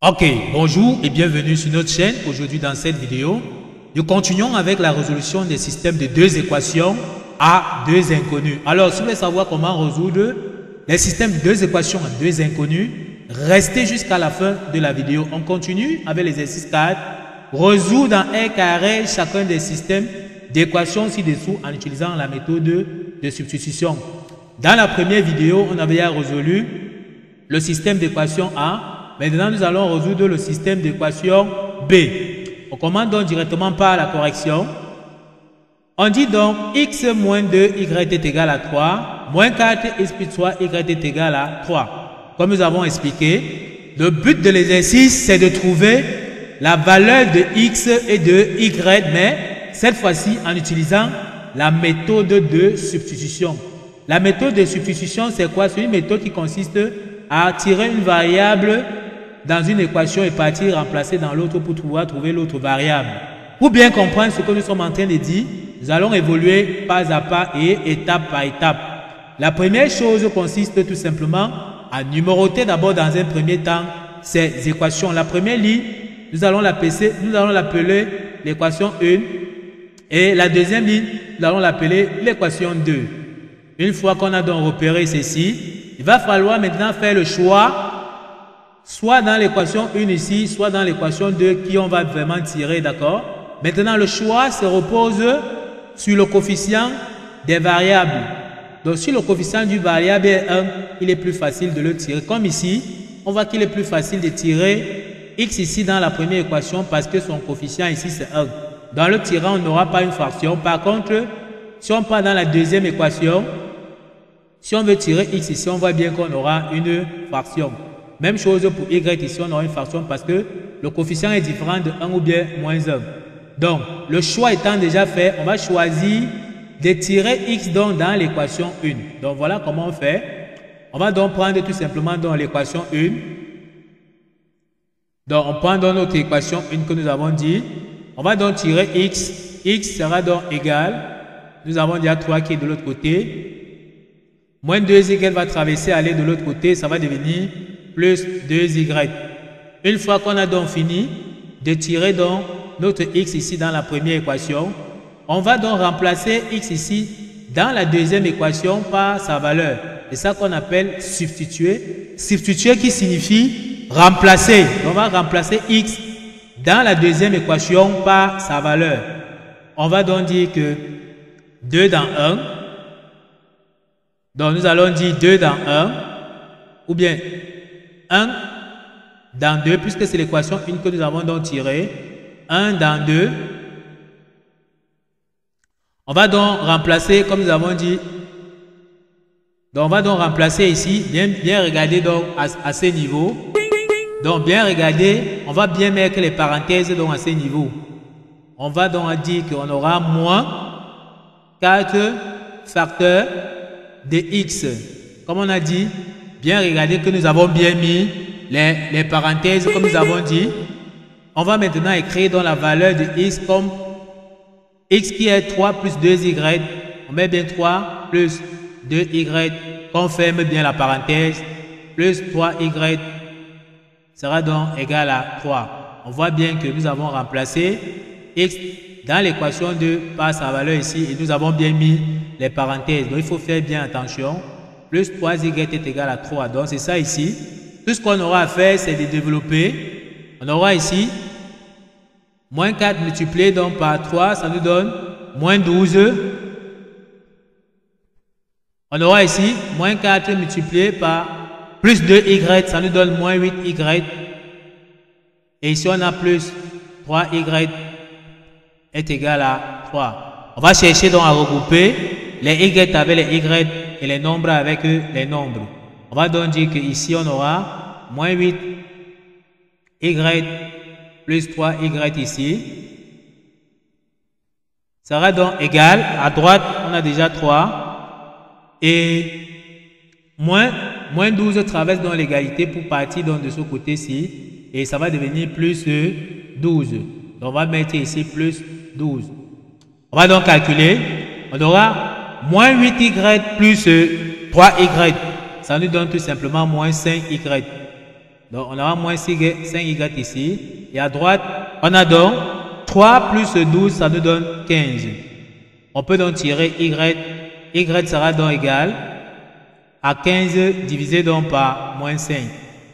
Ok, bonjour et bienvenue sur notre chaîne. Aujourd'hui dans cette vidéo, nous continuons avec la résolution des systèmes de deux équations à deux inconnus. Alors, si vous voulez savoir comment résoudre les systèmes de deux équations à deux inconnus, restez jusqu'à la fin de la vidéo. On continue avec l'exercice 4. Résoudre en R carré chacun des systèmes d'équations ci-dessous en utilisant la méthode de substitution. Dans la première vidéo, on avait résolu le système d'équation A. Maintenant, nous allons résoudre le système d'équation B. On commence donc directement par la correction. On dit donc x moins 2y est égal à 3, moins 4x plus 3y est égal à 3. Comme nous avons expliqué, le but de l'exercice, c'est de trouver la valeur de x et de y, mais cette fois-ci en utilisant la méthode de substitution. La méthode de substitution, c'est quoi? C'est une méthode qui consiste à tirer une variable dans une équation et partir remplacer dans l'autre pour pouvoir trouver l'autre variable. Pour bien comprendre ce que nous sommes en train de dire, nous allons évoluer pas à pas et étape par étape. La première chose consiste tout simplement à numéroter d'abord dans un premier temps ces équations. La première ligne, nous allons l'appeler l'équation 1 et la deuxième ligne, nous allons l'appeler l'équation 2. Une fois qu'on a donc repéré ceci, il va falloir maintenant faire le choix soit dans l'équation 1 ici, soit dans l'équation 2 qui on va vraiment tirer, d'accord? Maintenant, le choix se repose sur le coefficient des variables. Donc, si le coefficient du variable est 1, il est plus facile de le tirer. Comme ici, on voit qu'il est plus facile de tirer x ici dans la première équation parce que son coefficient ici c'est 1. Dans le tirant, on n'aura pas une fraction. Par contre, si on part dans la deuxième équation, si on veut tirer x ici, on voit bien qu'on aura une fraction. Même chose pour y ici, on aura une fraction parce que le coefficient est différent de 1 ou bien moins 1. Donc, le choix étant déjà fait, on va choisir de tirer x donc dans l'équation 1. Donc, voilà comment on fait. On va donc prendre tout simplement dans l'équation 1. Donc, on prend dans notre équation 1 que nous avons dit. On va donc tirer x. X sera donc égal. Nous avons déjà 3 qui est de l'autre côté. Moins 2y va traverser, aller de l'autre côté. Ça va devenir plus 2y. Une fois qu'on a donc fini de tirer donc notre x ici dans la première équation, on va donc remplacer x ici dans la deuxième équation par sa valeur. C'est ça qu'on appelle substituer. Substituer qui signifie remplacer. On va remplacer x dans la deuxième équation par sa valeur. On va donc dire que 2 dans 1. Donc nous allons dire 2 dans 1 ou bien 1 dans 2 puisque c'est l'équation 1 que nous avons donc tirée. 1 dans 2. On va donc remplacer comme nous avons dit. Donc on va donc remplacer ici. Bien regarder donc à ce niveau. Donc bien regarder. On va bien mettre les parenthèses donc à ce niveau. On va donc dire qu'on aura moins 4 facteurs de x. Comme on a dit, bien regarder que nous avons bien mis les parenthèses comme nous avons dit. On va maintenant écrire dans la valeur de x comme x qui est 3 plus 2y. On met bien 3 plus 2y. On ferme bien la parenthèse. Plus 3y sera donc égal à 3. On voit bien que nous avons remplacé x dans l'équation 2 par sa valeur ici. Et nous avons bien mis les parenthèses. Donc il faut faire bien attention. Plus 3y est égal à 3. Donc c'est ça ici. Tout ce qu'on aura à faire, c'est de développer. On aura ici moins 4 multiplié donc par 3, ça nous donne moins 12. On aura ici moins 4 multiplié par plus 2y, ça nous donne moins 8y. Et ici on a plus 3y est égal à 3. On va chercher donc à regrouper les y avec les y et les nombres avec les nombres. On va donc dire qu'ici on aura moins 8 y plus 3y ici. Ça sera donc égal. À droite, on a déjà 3. Et moins 12 traverse dans l'égalité pour partir donc de ce côté-ci. Et ça va devenir plus 12. Donc on va mettre ici plus 12. On va donc calculer. On aura moins 8y plus 3y. Ça nous donne tout simplement moins 5y. Donc, on aura moins 5y ici. Et à droite, on a donc 3 plus 12, ça nous donne 15. On peut donc tirer y. Y sera donc égal à 15 divisé donc par moins 5.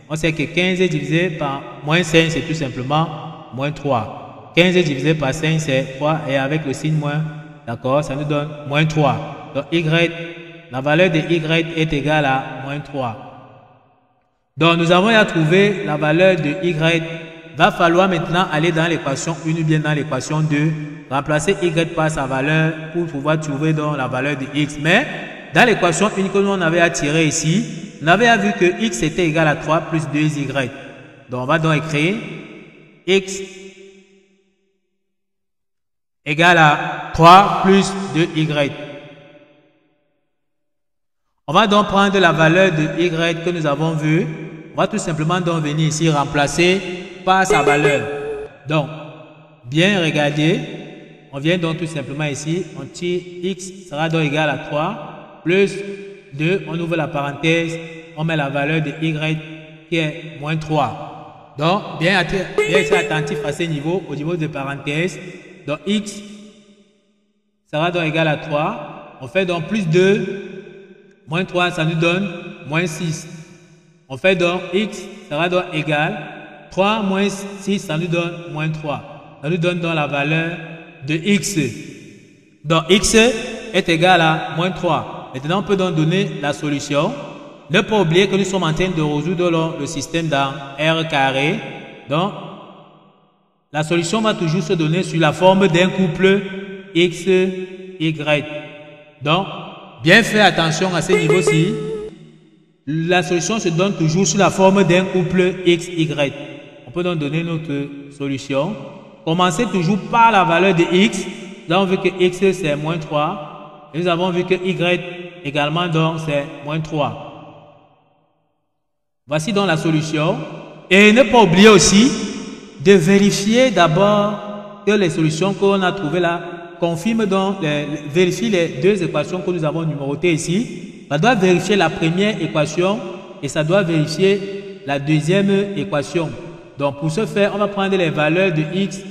On sait que 15 divisé par moins 5, c'est tout simplement moins 3. 15 divisé par 5, c'est 3. Et avec le signe moins, d'accord, ça nous donne moins 3. Donc, y, la valeur de y est égale à moins 3. Donc, nous avons à trouver la valeur de y. Va falloir maintenant aller dans l'équation 1 ou bien dans l'équation 2, remplacer y par sa valeur pour pouvoir trouver donc la valeur de x. Mais dans l'équation 1 que nous on avait à tirer ici, on avait vu que x était égal à 3 plus 2y. Donc, on va donc écrire x égale à 3 plus 2y. On va donc prendre la valeur de y que nous avons vue. On va tout simplement donc venir ici remplacer par sa valeur. Donc, bien regarder. On vient donc tout simplement ici. On tire x sera donc égal à 3 plus 2. On ouvre la parenthèse. On met la valeur de y qui est moins 3. Donc, bien être attentif à ce niveau, au niveau de parenthèse. Donc, x sera donc égal à 3. On fait donc plus 2. Moins 3, ça nous donne moins 6. On fait donc x sera donc égal 3 moins 6, ça nous donne moins 3. Ça nous donne donc la valeur de x. Donc x est égal à moins 3. Maintenant, on peut donc donner la solution. Ne pas oublier que nous sommes en train de résoudre le système dans R carré. Donc, la solution va toujours se donner sous la forme d'un couple x, y. Donc, bien faire attention à ce niveau-ci. La solution se donne toujours sous la forme d'un couple x, y. On peut donc donner notre solution. Commencez toujours par la valeur de x. Nous avons vu que x c'est moins 3. Et nous avons vu que y également donc c'est moins 3. Voici donc la solution. Et ne pas oublier aussi de vérifier d'abord que les solutions qu'on a trouvées là confirme donc, vérifie les deux équations que nous avons numérotées ici. Ça doit vérifier la première équation et ça doit vérifier la deuxième équation. Donc, pour ce faire, on va prendre les valeurs de x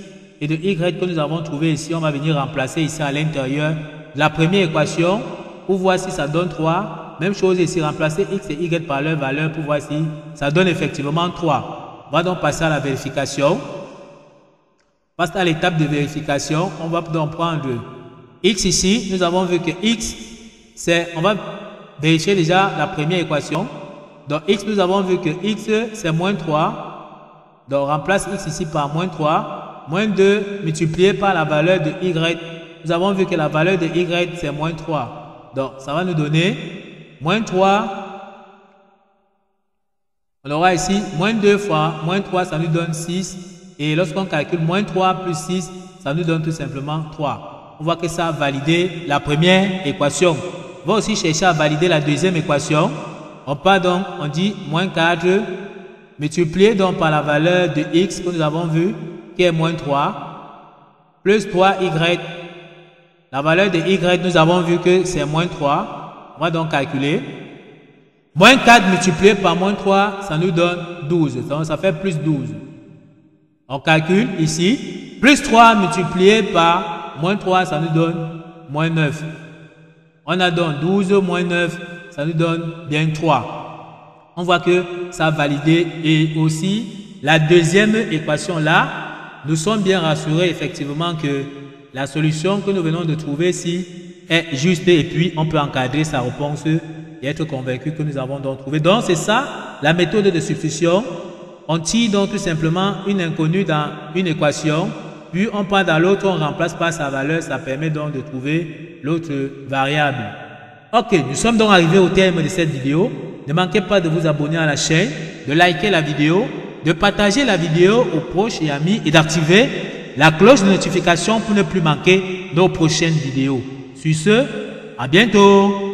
et de y que nous avons trouvées ici. On va venir remplacer ici à l'intérieur la première équation pour voir si ça donne 3. Même chose ici, remplacer x et y par leur valeur pour voir si ça donne effectivement 3. On va donc passer à la vérification. Passe à l'étape de vérification, on va donc prendre x ici. Nous avons vu que x, on va vérifier déjà la première équation. Donc x, nous avons vu que x, c'est moins 3. Donc remplace x ici par moins 3. Moins 2 multiplié par la valeur de y. Nous avons vu que la valeur de y, c'est moins 3. Donc ça va nous donner moins 3. On aura ici moins 2 fois moins 3, ça nous donne 6. Et lorsqu'on calcule moins 3 plus 6, ça nous donne tout simplement 3. On voit que ça a validé la première équation. On va aussi chercher à valider la deuxième équation. On part donc, on dit moins 4 multiplié donc par la valeur de x que nous avons vu, qui est moins 3, plus 3y. La valeur de y, nous avons vu que c'est moins 3. On va donc calculer. Moins 4 multiplié par moins 3, ça nous donne 12. Donc ça fait plus 12. On calcule ici, plus 3 multiplié par moins 3, ça nous donne moins 9. On a donc 12 moins 9, ça nous donne bien 3. On voit que ça a validé. Et aussi, la deuxième équation là, nous sommes bien rassurés effectivement que la solution que nous venons de trouver ici est juste. Et puis, on peut encadrer sa réponse et être convaincu que nous avons donc trouvé. Donc, c'est ça la méthode de substitution. On tire donc tout simplement une inconnue dans une équation, puis on part dans l'autre, on remplace par sa valeur, ça permet donc de trouver l'autre variable. Ok, nous sommes donc arrivés au terme de cette vidéo. Ne manquez pas de vous abonner à la chaîne, de liker la vidéo, de partager la vidéo aux proches et amis et d'activer la cloche de notification pour ne plus manquer nos prochaines vidéos. Sur ce, à bientôt!